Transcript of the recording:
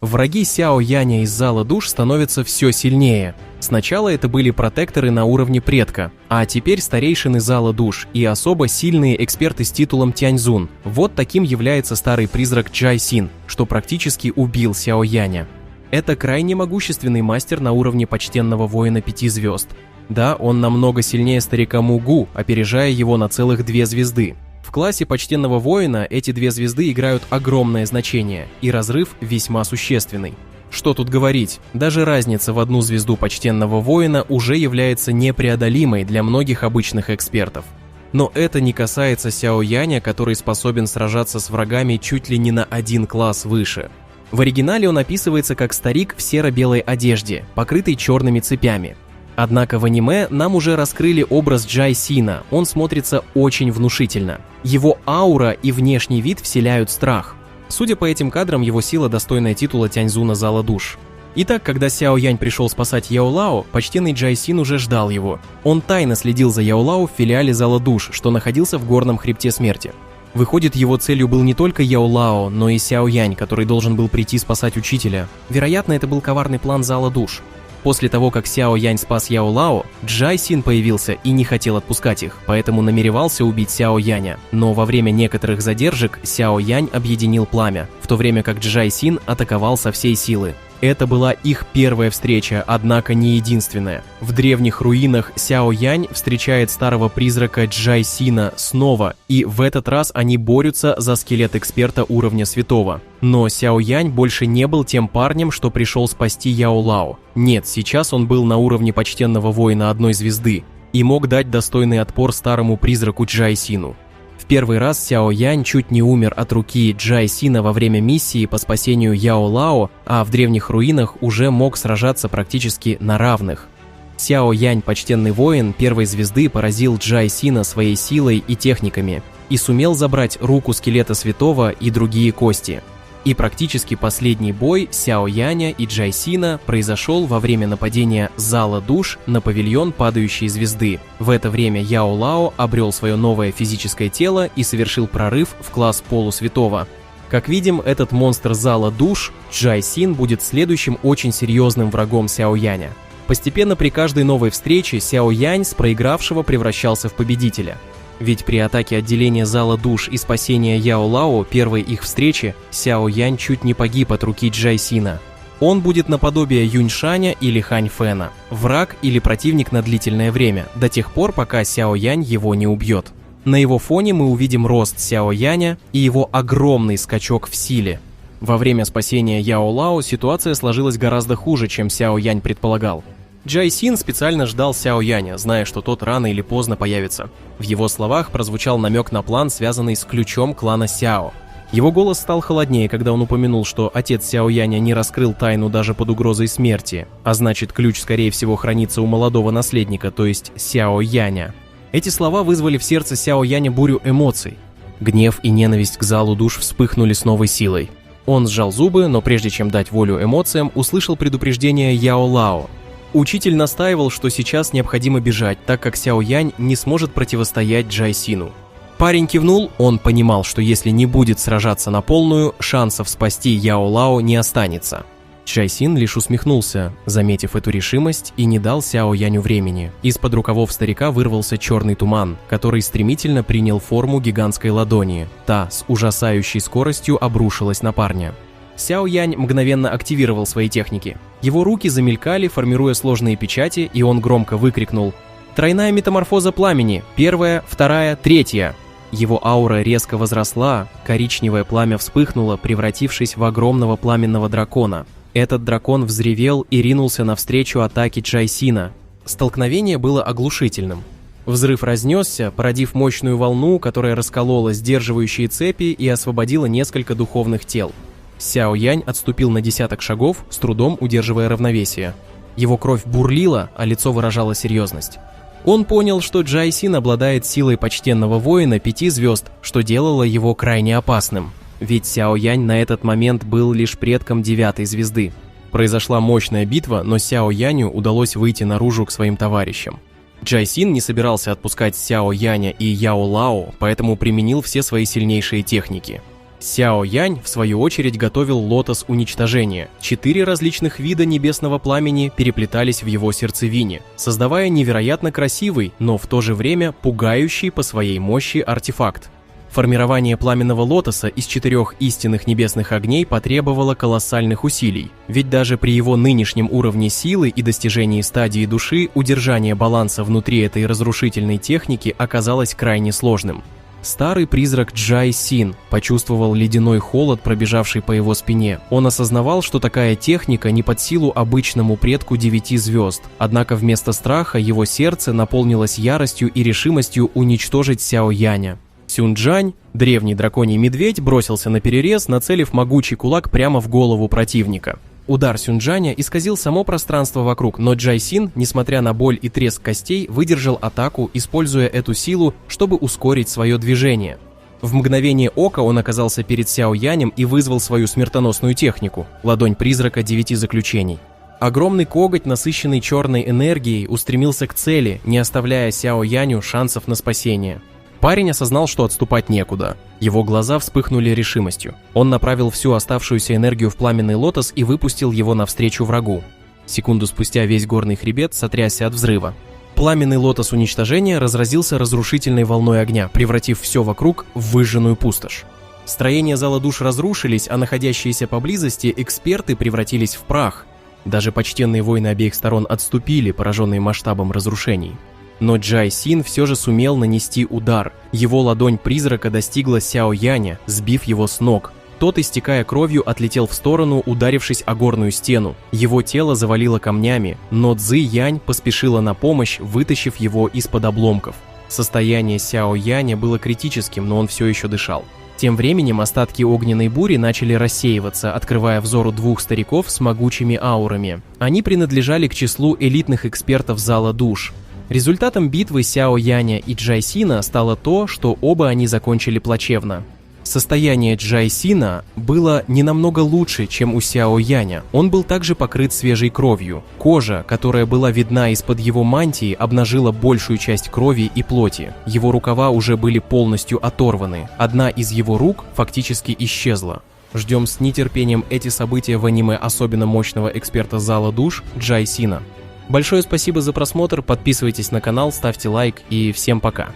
Враги Сяо Яня из зала душ становятся все сильнее. Сначала это были протекторы на уровне предка, а теперь старейшины зала душ и особо сильные эксперты с титулом Тяньцзун. Вот таким является старый призрак Джай Син, что практически убил Сяо Яня. Это крайне могущественный мастер на уровне почтенного воина 5 звезд. Да, он намного сильнее старика Мугу, опережая его на целых 2 звезды. В классе почтенного воина эти 2 звезды играют огромное значение, и разрыв весьма существенный. Что тут говорить, даже разница в 1 звезду почтенного воина уже является непреодолимой для многих обычных экспертов. Но это не касается Сяо Яня, который способен сражаться с врагами чуть ли не на 1 класс выше. В оригинале он описывается как старик в серо-белой одежде, покрытый черными цепями. Однако в аниме нам уже раскрыли образ Джай Сина, он смотрится очень внушительно. Его аура и внешний вид вселяют страх. Судя по этим кадрам, его сила достойная титула Тяньцзуна зала душ. Итак, когда Сяо Янь пришел спасать Яо Лао, почтенный Джай Син уже ждал его. Он тайно следил за Яо Лао в филиале зала душ, что находился в горном хребте смерти. Выходит, его целью был не только Яо Лао, но и Сяо Янь, который должен был прийти спасать учителя. Вероятно, это был коварный план зала душ. После того, как Сяо Янь спас Яо Лао, Джай Син появился и не хотел отпускать их, поэтому намеревался убить Сяо Яня. Но во время некоторых задержек Сяо Янь объединил пламя, в то время как Джай Син атаковал со всей силы. Это была их первая встреча, однако не единственная. В древних руинах Сяо Янь встречает старого призрака Джай Сина снова, и в этот раз они борются за скелет эксперта уровня святого. Но Сяо Янь больше не был тем парнем, что пришел спасти Яо Лао. Нет, сейчас он был на уровне почтенного воина 1 звезды и мог дать достойный отпор старому призраку Джай Сину. В первый раз Сяо Янь чуть не умер от руки Джай Сина во время миссии по спасению Яо Лао, а в древних руинах уже мог сражаться практически на равных. Сяо Янь, почтенный воин 1 звезды, поразил Джай Сина своей силой и техниками и сумел забрать руку скелета святого и другие кости. И практически последний бой Сяо Яня и Джай Сина произошел во время нападения зала душ на павильон падающей звезды. В это время Яо Лао обрел свое новое физическое тело и совершил прорыв в класс полусвятого. Как видим, этот монстр зала душ, Джай Син, будет следующим очень серьезным врагом Сяо Яня. Постепенно при каждой новой встрече Сяо Янь с проигравшего превращался в победителя. Ведь при атаке отделения зала душ и спасения Яо Лао первой их встречи Сяо Янь чуть не погиб от руки Джай Сина. Он будет наподобие Юньшаня или Хань Фэна, враг или противник на длительное время, до тех пор, пока Сяо Янь его не убьет. На его фоне мы увидим рост Сяо Яня и его огромный скачок в силе. Во время спасения Яо Лао ситуация сложилась гораздо хуже, чем Сяо Янь предполагал. Джай Син специально ждал Сяо Яня, зная, что тот рано или поздно появится. В его словах прозвучал намек на план, связанный с ключом клана Сяо. Его голос стал холоднее, когда он упомянул, что отец Сяо Яня не раскрыл тайну даже под угрозой смерти, а значит, ключ, скорее всего, хранится у молодого наследника, то есть Сяо Яня. Эти слова вызвали в сердце Сяо Яня бурю эмоций. Гнев и ненависть к залу душ вспыхнули с новой силой. Он сжал зубы, но прежде чем дать волю эмоциям, услышал предупреждение Яо Лао. Учитель настаивал, что сейчас необходимо бежать, так как Сяо Янь не сможет противостоять Джай Сину. Парень кивнул, он понимал, что если не будет сражаться на полную, шансов спасти Яо Лао не останется. Джай Син лишь усмехнулся, заметив эту решимость, и не дал Сяо Яню времени. Из-под рукавов старика вырвался черный туман, который стремительно принял форму гигантской ладони. Та с ужасающей скоростью обрушилась на парня. Сяо Янь мгновенно активировал свои техники. Его руки замелькали, формируя сложные печати, и он громко выкрикнул: «Тройная метаморфоза пламени! 1, 2, 3!» Его аура резко возросла, коричневое пламя вспыхнуло, превратившись в огромного пламенного дракона. Этот дракон взревел и ринулся навстречу атаке Джай Сина. Столкновение было оглушительным. Взрыв разнесся, породив мощную волну, которая расколола сдерживающие цепи и освободила несколько духовных тел. Сяо Янь отступил на десяток шагов, с трудом удерживая равновесие. Его кровь бурлила, а лицо выражало серьезность. Он понял, что Джай Син обладает силой почтенного воина 5 звезд, что делало его крайне опасным. Ведь Сяо Янь на этот момент был лишь предком 9 звезды. Произошла мощная битва, но Сяо Яню удалось выйти наружу к своим товарищам. Джай Син не собирался отпускать Сяо Яня и Яо Лао, поэтому применил все свои сильнейшие техники. Сяо Янь, в свою очередь, готовил лотос уничтожения. 4 различных вида небесного пламени переплетались в его сердцевине, создавая невероятно красивый, но в то же время пугающий по своей мощи артефакт. Формирование пламенного лотоса из 4 истинных небесных огней потребовало колоссальных усилий, ведь даже при его нынешнем уровне силы и достижении стадии души удержание баланса внутри этой разрушительной техники оказалось крайне сложным. Старый призрак Джай Син почувствовал ледяной холод, пробежавший по его спине. Он осознавал, что такая техника не под силу обычному предку 9 звезд, однако вместо страха его сердце наполнилось яростью и решимостью уничтожить Сяо Яня. Сюнджань, древний драконий медведь, бросился на перерез, нацелив могучий кулак прямо в голову противника. Удар Сюнджаня исказил само пространство вокруг, но Джай Син, несмотря на боль и треск костей, выдержал атаку, используя эту силу, чтобы ускорить свое движение. В мгновение ока он оказался перед Сяо Янем и вызвал свою смертоносную технику – ладонь призрака 9 заключений. Огромный коготь, насыщенный черной энергией, устремился к цели, не оставляя Сяо Яню шансов на спасение. Парень осознал, что отступать некуда. Его глаза вспыхнули решимостью. Он направил всю оставшуюся энергию в пламенный лотос и выпустил его навстречу врагу. Секунду спустя весь горный хребет сотрясся от взрыва. Пламенный лотос уничтожения разразился разрушительной волной огня, превратив все вокруг в выжженную пустошь. Строения зала душ разрушились, а находящиеся поблизости эксперты превратились в прах. Даже почтенные воины обеих сторон отступили, пораженные масштабом разрушений. Но Джай Син все же сумел нанести удар. Его ладонь призрака достигла Сяо Яня, сбив его с ног. Тот, истекая кровью, отлетел в сторону, ударившись о горную стену. Его тело завалило камнями, но Цзы Янь поспешила на помощь, вытащив его из-под обломков. Состояние Сяо Яня было критическим, но он все еще дышал. Тем временем остатки огненной бури начали рассеиваться, открывая взору 2 стариков с могучими аурами. Они принадлежали к числу элитных экспертов зала душ. Результатом битвы Сяо Яня и Джай Сина стало то, что оба они закончили плачевно. Состояние Джай Сина было не намного лучше, чем у Сяо Яня. Он был также покрыт свежей кровью. Кожа, которая была видна из-под его мантии, обнажила большую часть крови и плоти. Его рукава уже были полностью оторваны. Одна из его рук фактически исчезла. Ждем с нетерпением эти события в аниме особенно мощного эксперта зала душ Джай Сина. Большое спасибо за просмотр, подписывайтесь на канал, ставьте лайк и всем пока.